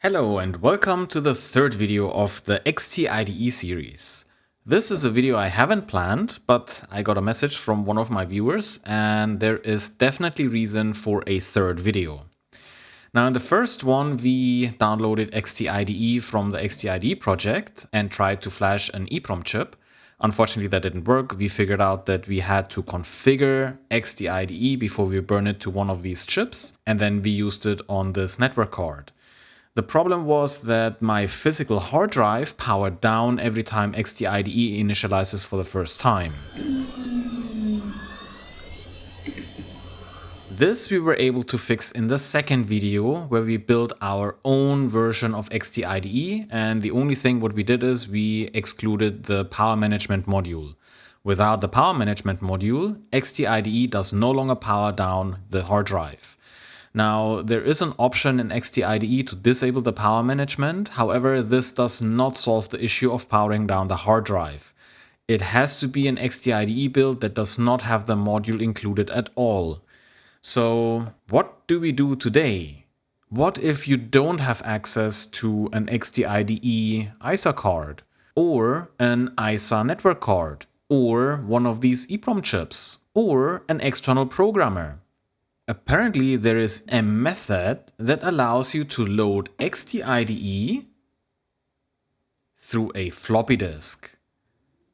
Hello and welcome to the third video of the XT-IDE series. This is a video I haven't planned, but I got a message from one of my viewers and there is definitely reason for a third video. Now in the first one we downloaded XT-IDE from the XT-IDE project and tried to flash an EPROM chip. Unfortunately that didn't work. We figured out that we had to configure XT-IDE before we burn it to one of these chips, and then we used it on this network card. The problem was that my physical hard drive powered down every time XT-IDE initializes for the first time. This we were able to fix in the second video, where we built our own version of XT-IDE, and the only thing what we did is we excluded the power management module. Without the power management module, XT-IDE does no longer power down the hard drive. Now, there is an option in XT-IDE to disable the power management. However, this does not solve the issue of powering down the hard drive. It has to be an XT-IDE build that does not have the module included at all. So what do we do today? What if you don't have access to an XT-IDE ISA card, or an ISA network card, or one of these EPROM chips, or an external programmer? Apparently there is a method that allows you to load XT-IDE through a floppy disk.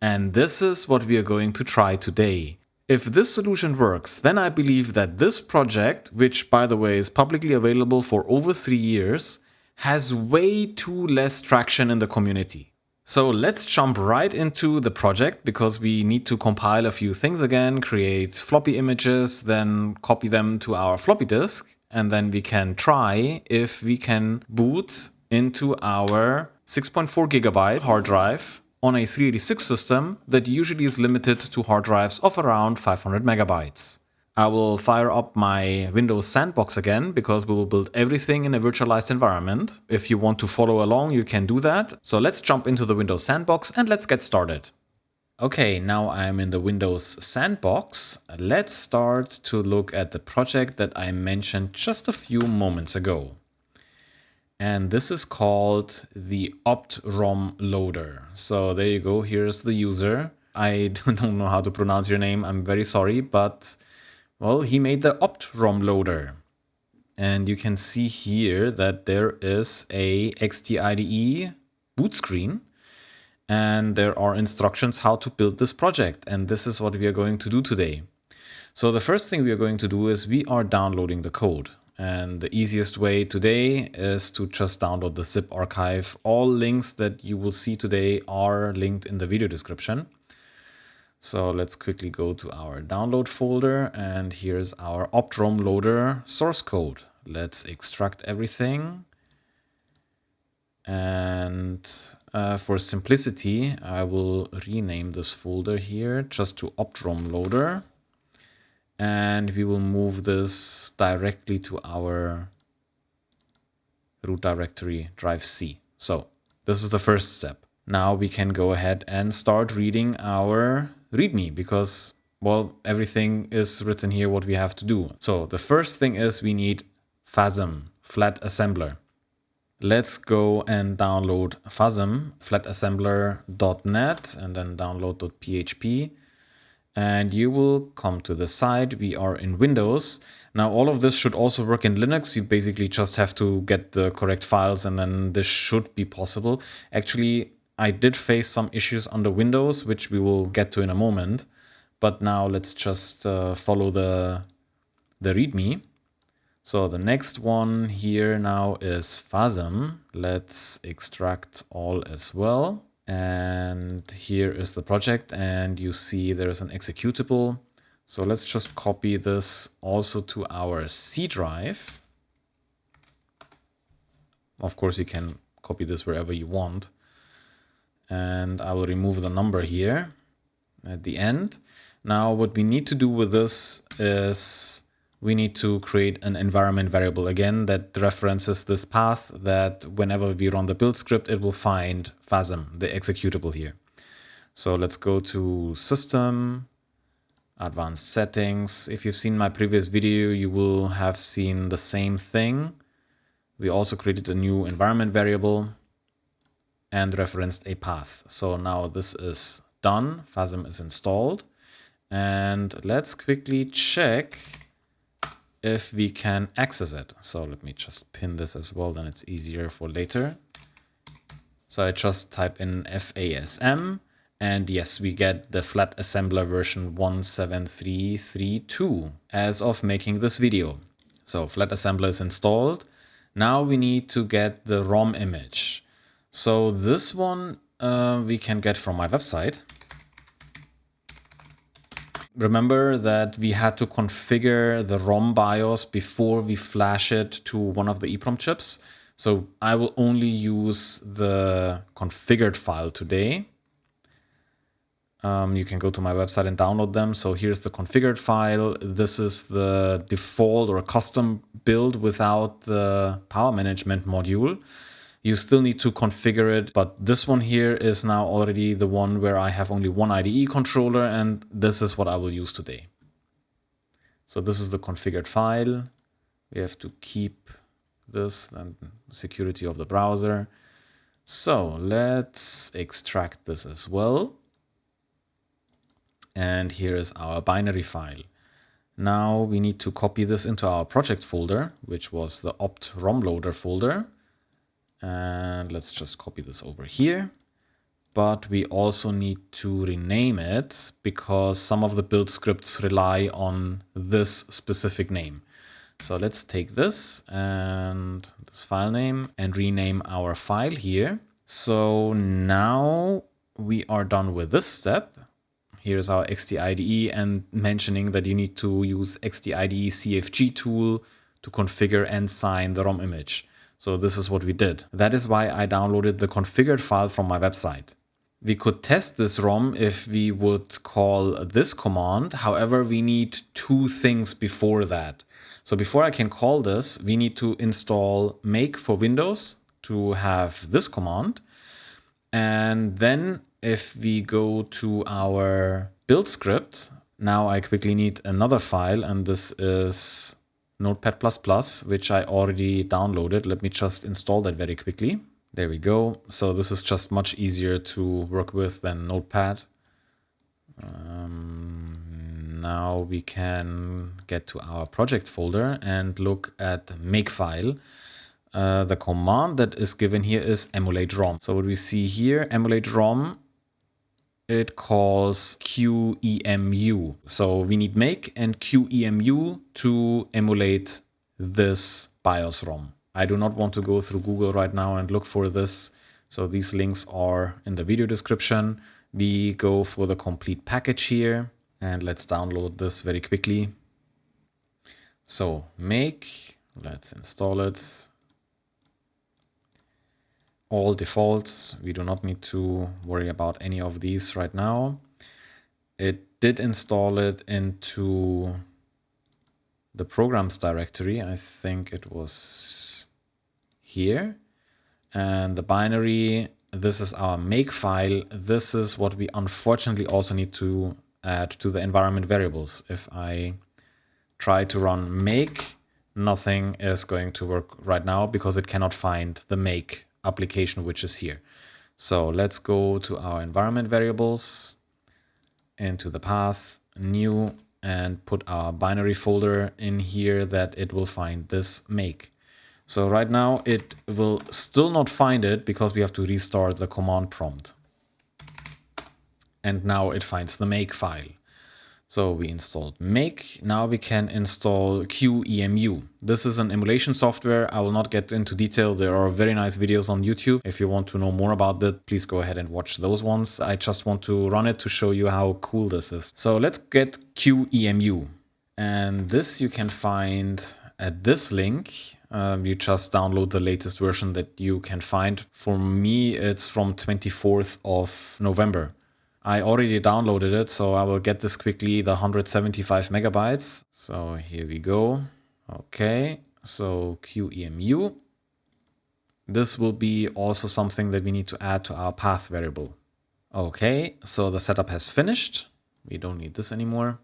And this is what we are going to try today. If this solution works, then I believe that this project, which by the way is publicly available for over 3 years, has way too less traction in the community. So let's jump right into the project, because we need to compile a few things again, create floppy images, then copy them to our floppy disk, and then we can try if we can boot into our 6.4 GB hard drive on a 386 system that usually is limited to hard drives of around 500 megabytes. I will fire up my Windows sandbox again, because we will build everything in a virtualized environment. If you want to follow along, you can do that. So let's jump into the Windows sandbox and let's get started. Okay, now I'm in the Windows sandbox. Let's start to look at the project that I mentioned just a few moments ago. And this is called the OPTROM loader. So there you go, here's the user. I don't know how to pronounce your name, I'm very sorry, but well, he made the OPTROM loader. And you can see here that there is a XT-IDE boot screen, and there are instructions how to build this project. And this is what we are going to do today. So the first thing we are going to do is we are downloading the code. And the easiest way today is to just download the zip archive. All links that you will see today are linked in the video description. So let's quickly go to our download folder, and here's our OPTROM loader source code. Let's extract everything. And for simplicity, I will rename this folder here just to OPTROM loader. And we will move this directly to our root directory drive C. So this is the first step. Now we can go ahead and start reading our README, because, well, everything is written here what we have to do. So the first thing is we need FASM, flat assembler. Let's go and download FASM, flatassembler.net, and then download.php. And you will come to the side. We are in Windows. Now all of this should also work in Linux. You basically just have to get the correct files, and then this should be possible. Actually, I did face some issues under Windows, which we will get to in a moment. But now let's just follow the README. So the next one here now is FASM. Let's extract all as well. And here is the project, and you see there's an executable. So let's just copy this also to our C drive. Of course, you can copy this wherever you want. And I will remove the number here at the end. Now what we need to do with this is we need to create an environment variable again that references this path, that whenever we run the build script, it will find FASM, the executable here. So let's go to System, Advanced Settings. If you've seen my previous video, you will have seen the same thing. We also created a new environment variable and referenced a path. So now this is done. FASM is installed. And let's quickly check if we can access it. So let me just pin this as well, then it's easier for later. So I just type in FASM, and yes, we get the flat assembler version 17332 as of making this video. So flat assembler is installed. Now we need to get the ROM image. So this one we can get from my website. Remember that we had to configure the ROM BIOS before we flash it to one of the EPROM chips. So I will only use the configured file today. You can go to my website and download them. So here's the configured file. This is the default or custom build without the power management module. You still need to configure it, but this one here is now already the one where I have only one IDE controller, and this is what I will use today. So this is the configured file. We have to keep this and security of the browser. So let's extract this as well. And here is our binary file. Now we need to copy this into our project folder, which was the OPTROM loader folder. And let's just copy this over here. But we also need to rename it because some of the build scripts rely on this specific name. So let's take this and this file name and rename our file here. So now we are done with this step. Here's our XT-IDE and mentioning that you need to use XT-IDE CFG tool to configure and sign the ROM image. So this is what we did. That is why I downloaded the configured file from my website. We could test this ROM if we would call this command. However, we need two things before that. So before I can call this, we need to install make for Windows to have this command. And then if we go to our build script, now I quickly need another file, and this is Notepad++, which I already downloaded. Let me just install that very quickly. There we go. So this is just much easier to work with than Notepad. Now we can get to our project folder and look at makefile. The command that is given here is emulate ROM. So what we see here, emulate ROM, it calls QEMU. So we need make and QEMU to emulate this BIOS ROM. I do not want to go through Google right now and look for this. So these links are in the video description. We go for the complete package here and let's download this very quickly. So make, let's install it. All defaults. We do not need to worry about any of these right now. It did install it into the programs directory. I think it was here. And the binary, this is our make file. This is what we unfortunately also need to add to the environment variables. If I try to run make, nothing is going to work right now because it cannot find the make application, which is here. So let's go to our environment variables, into the path, new, and put our binary folder in here that it will find this make. So right now it will still not find it because we have to restart the command prompt. And now it finds the make file. So we installed make. Now we can install QEMU. This is an emulation software. I will not get into detail. There are very nice videos on YouTube. If you want to know more about that, please go ahead and watch those ones. I just want to run it to show you how cool this is. So let's get QEMU. And this you can find at this link. You just download the latest version that you can find. For me, it's from 24th of November. I already downloaded it, so I will get this quickly, the 175 megabytes. So here we go. Okay, so QEMU. This will be also something that we need to add to our path variable. Okay, so the setup has finished. We don't need this anymore.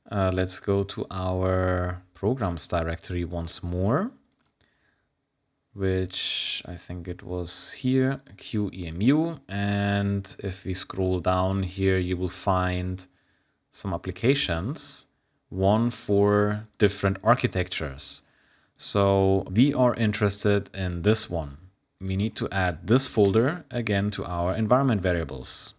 Let's go to our programs directory once more. which I think it was here, QEMU. And if we scroll down here, you will find some applications, one for different architectures. So we are interested in this one. We need to add this folder again to our environment variables.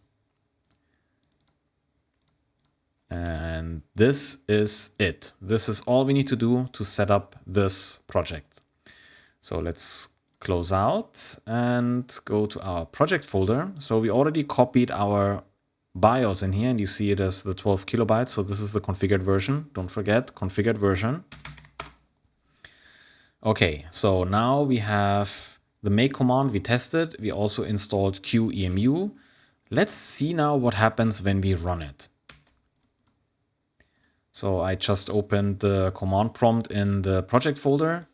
And this is it. This is all we need to do to set up this project. So let's close out and go to our project folder. So we already copied our BIOS in here, and you see it as the 12 kilobytes. So this is the configured version. Don't forget, configured version. Okay, so now we have the make command we tested. We also installed QEMU. Let's see now what happens when we run it. So I just opened the command prompt in the project folder,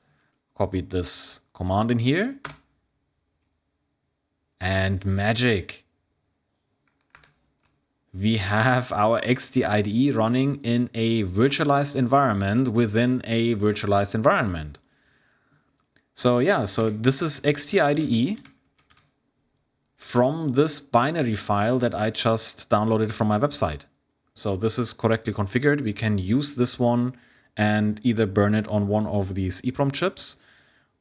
copied this command in here, and magic. We have our XT-IDE running in a virtualized environment within a virtualized environment. So yeah, so this is XT-IDE from this binary file that I just downloaded from my website. So this is correctly configured. We can use this one and either burn it on one of these EPROM chips,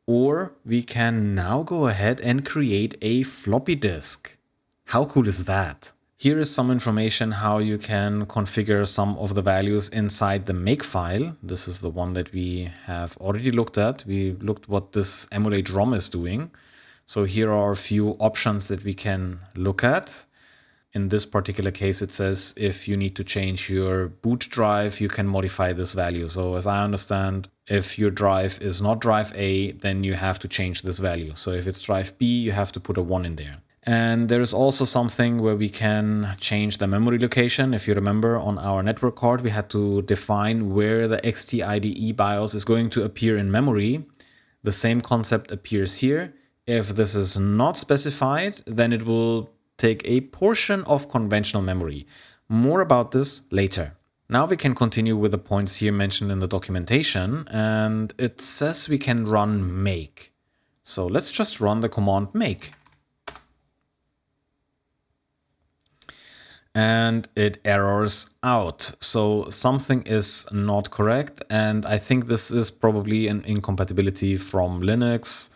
or we can now go ahead and create a floppy disk. How cool is that? Here is some information how you can configure some of the values inside the make file. This is the one that we have already looked at. We looked what this emulate ROM is doing. So here are a few options that we can look at. In this particular case, it says if you need to change your boot drive, you can modify this value. So as I understand, if your drive is not drive A, then you have to change this value. So if it's drive B, you have to put a 1 in there. And there is also something where we can change the memory location. If you remember, on our network card, we had to define where the XT-IDE BIOS is going to appear in memory. The same concept appears here. If this is not specified, then it will take a portion of conventional memory. More about this later. Now we can continue with the points here mentioned in the documentation, and it says we can run make. So let's just run the command make. And it errors out. So something is not correct. And I think this is probably an incompatibility from Linux,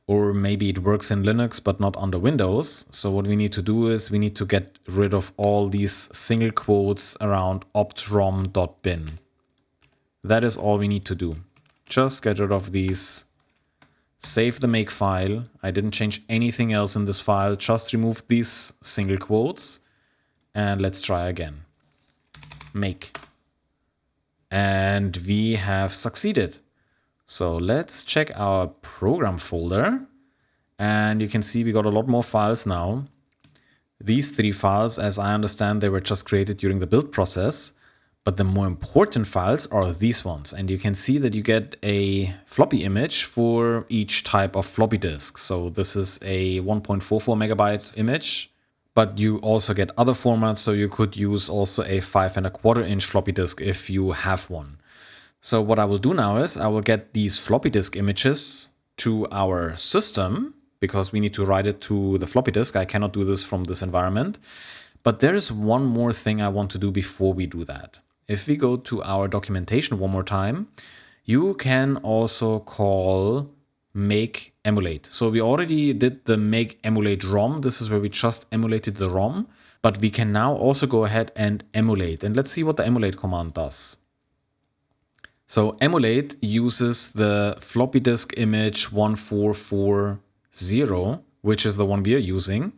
or maybe it works in Linux, but not under Windows. So what we need to do is we need to get rid of all these single quotes around optrom.bin. That is all we need to do. Just get rid of these. Save the make file. I didn't change anything else in this file. Just remove these single quotes. And let's try again. Make. And we have succeeded. So let's check our program folder. And you can see we got a lot more files now. These 3 files, as I understand, they were just created during the build process. But the more important files are these ones. And you can see that you get a floppy image for each type of floppy disk. So this is a 1.44 megabyte image. But you also get other formats, so you could use also a 5¼ inch floppy disk if you have one. So what I will do now is I will get these floppy disk images to our system, because we need to write it to the floppy disk. I cannot do this from this environment. But there is one more thing I want to do before we do that. If we go to our documentation one more time, you can also call make emulate. So we already did the make emulate ROM. This is where we just emulated the ROM, but we can now also go ahead and emulate. And let's see what the emulate command does. So emulate uses the floppy disk image 1440, which is the one we are using.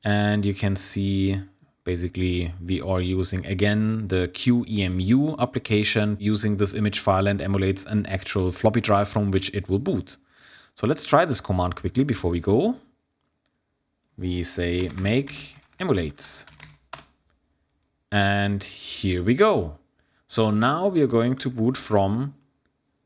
And you can see basically we are using again the QEMU application using this image file, and emulates an actual floppy drive from which it will boot. So let's try this command quickly before we go. We say make emulate. And here we go. So now we are going to boot from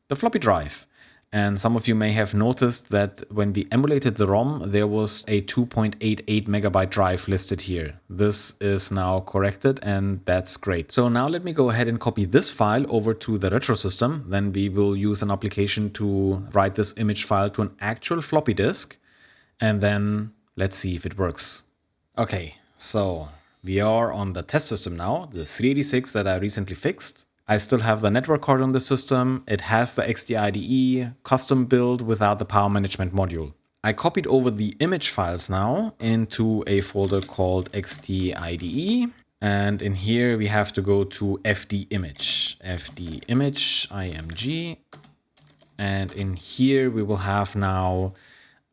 the floppy drive. And some of you may have noticed that when we emulated the ROM, there was a 2.88 megabyte drive listed here. This is now corrected, and that's great. So now let me go ahead and copy this file over to the retro system. Then we will use an application to write this image file to an actual floppy disk. And then let's see if it works. Okay, so we are on the test system now, the 386 that I recently fixed. I still have the network card on the system. It has the XT-IDE custom build without the power management module. I copied over the image files now into a folder called XT-IDE. And in here we have to go to fdimage, img. And in here we will have now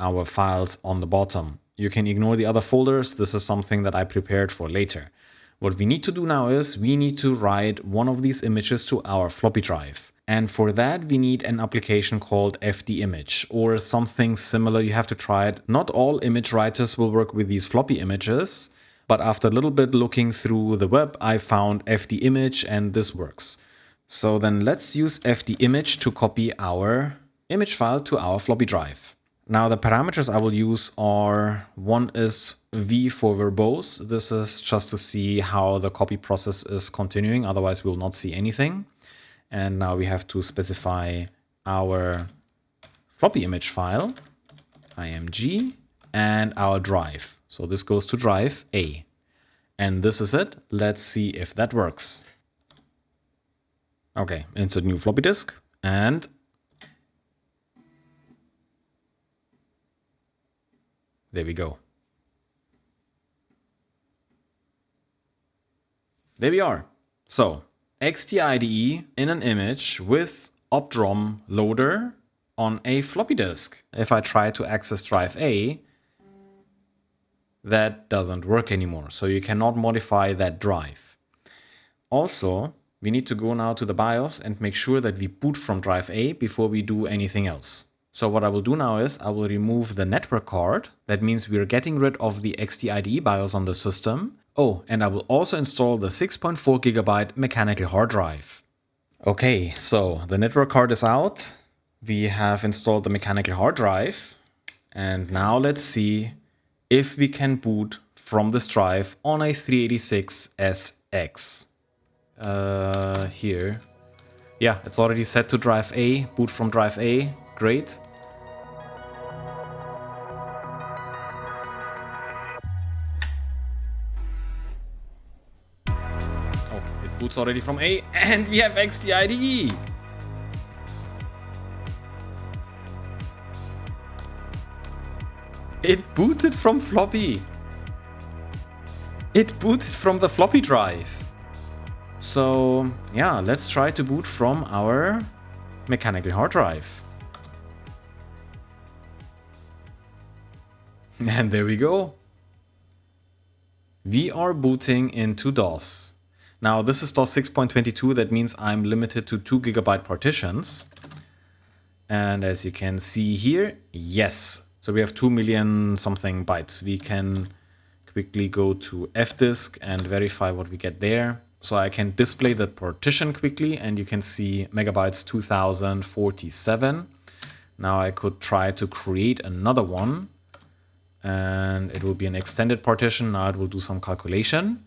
our files on the bottom. You can ignore the other folders. This is something that I prepared for later. What we need to do now is we need to write one of these images to our floppy drive. And for that, we need an application called fdimage or something similar. You have to try it. Not all image writers will work with these floppy images, but after a little bit looking through the web, I found fdimage and this works. So then let's use fdimage to copy our image file to our floppy drive. Now the parameters I will use are, one is v for verbose. This is just to see how the copy process is continuing, otherwise we will not see anything. And now we have to specify our floppy image file, img, and our drive. So this goes to drive A. And this is it. Let's see if that works. Okay, insert new floppy disk, and there we go. There we are. So XT-IDE in an image with OPTROM loader on a floppy disk. If I try to access drive A, that doesn't work anymore. So you cannot modify that drive. Also, we need to go now to the BIOS and make sure that we boot from drive A before we do anything else. So what I will do now is I will remove the network card. That means we're getting rid of the XT-IDE BIOS on the system. Oh, and I will also install the 6.4 gigabyte mechanical hard drive. Okay, so the network card is out. We have installed the mechanical hard drive. And now let's see if we can boot from this drive on a 386SX. Here. Yeah, it's already set to drive A, boot from drive A. Great. Oh, it boots already from A, and we have XT-IDE. It booted from floppy. It booted from the floppy drive. So yeah, let's try to boot from our mechanical hard drive. And there we go. We are booting into DOS. Now this is DOS 6.22, that means I'm limited to 2 gigabyte partitions. And as you can see here, yes. So we have 2 million something bytes. We can quickly go to fdisk and verify what we get there. So I can display the partition quickly, and you can see megabytes 2047. Now I could try to create another one, and it will be an extended partition. Now it will do some calculation.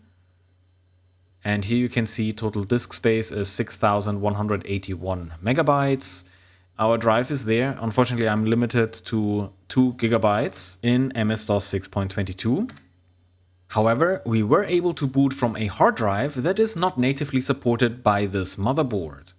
And here you can see total disk space is 6181 megabytes. Our drive is there. Unfortunately, I'm limited to 2 gigabytes in MS-DOS 6.22. However, we were able to boot from a hard drive that is not natively supported by this motherboard.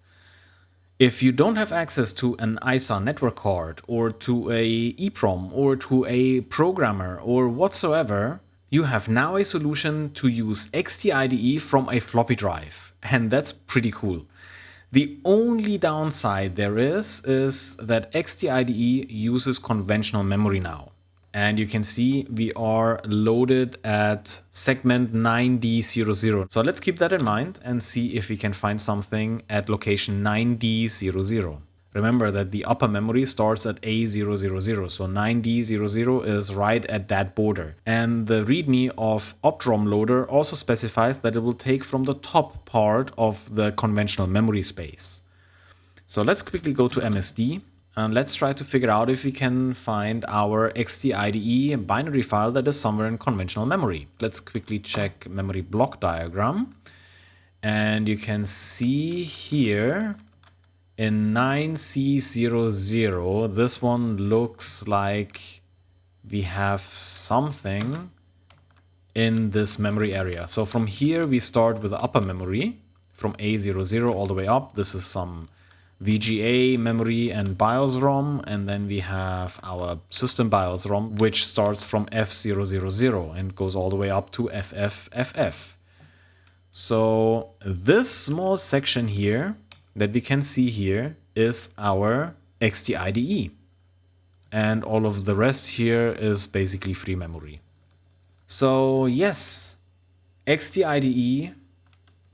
If you don't have access to an ISA network card or to a EPROM or to a programmer or whatsoever, you have now a solution to use XT-IDE from a floppy drive. And that's pretty cool. The only downside there is that XT-IDE uses conventional memory now. And you can see we are loaded at segment 9D00. So let's keep that in mind and see if we can find something at location 9D00. Remember that the upper memory starts at A000, so 9D00 is right at that border. And the README of OPTROM loader also specifies that it will take from the top part of the conventional memory space. So let's quickly go to MSD. And let's try to figure out if we can find our XT-IDE binary file that is somewhere in conventional memory. Let's quickly check memory block diagram. And you can see here in 9C00, this one looks like we have something in this memory area. So from here we start with the upper memory from A00 all the way up. This is some VGA memory and BIOS ROM, and then we have our system BIOS ROM, which starts from F000 and goes all the way up to FFFF. So this small section here that we can see here is our XT-IDE, and all of the rest here is basically free memory. So yes, XT-IDE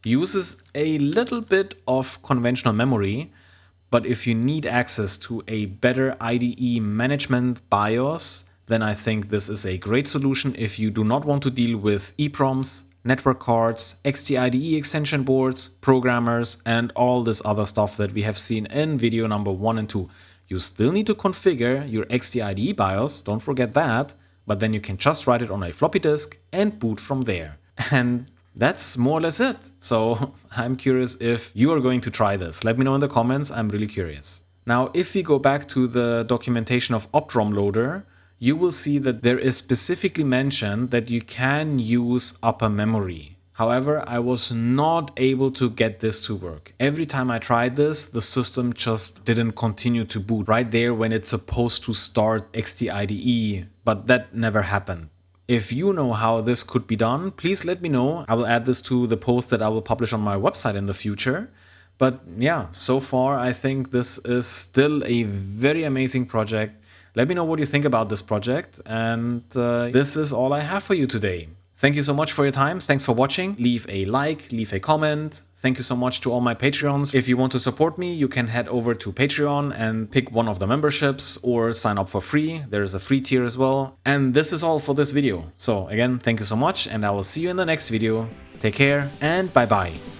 uses a little bit of conventional memory, but if you need access to a better IDE management BIOS, then I think this is a great solution if you do not want to deal with EPROMs, network cards, XT-IDE extension boards, programmers, and all this other stuff that we have seen in video number 1 and 2. You still need to configure your XT-IDE BIOS, don't forget that, but then you can just write it on a floppy disk and boot from there. And that's more or less it. So I'm curious if you are going to try this. Let me know in the comments, I'm really curious. Now, if we go back to the documentation of OPTROM loader, you will see that there is specifically mentioned that you can use upper memory. However, I was not able to get this to work. Every time I tried this, the system just didn't continue to boot right there when it's supposed to start XT-IDE, but that never happened. If you know how this could be done, please let me know. I will add this to the post that I will publish on my website in the future. But yeah, so far I think this is still a very amazing project. Let me know what you think about this project, and this is all I have for you today. Thank you so much for your time. Thanks for watching. Leave a like, leave a comment. Thank you so much to all my Patreons. If you want to support me, you can head over to Patreon and pick one of the memberships or sign up for free. There is a free tier as well. And this is all for this video. So again, thank you so much, and I will see you in the next video. Take care and bye-bye.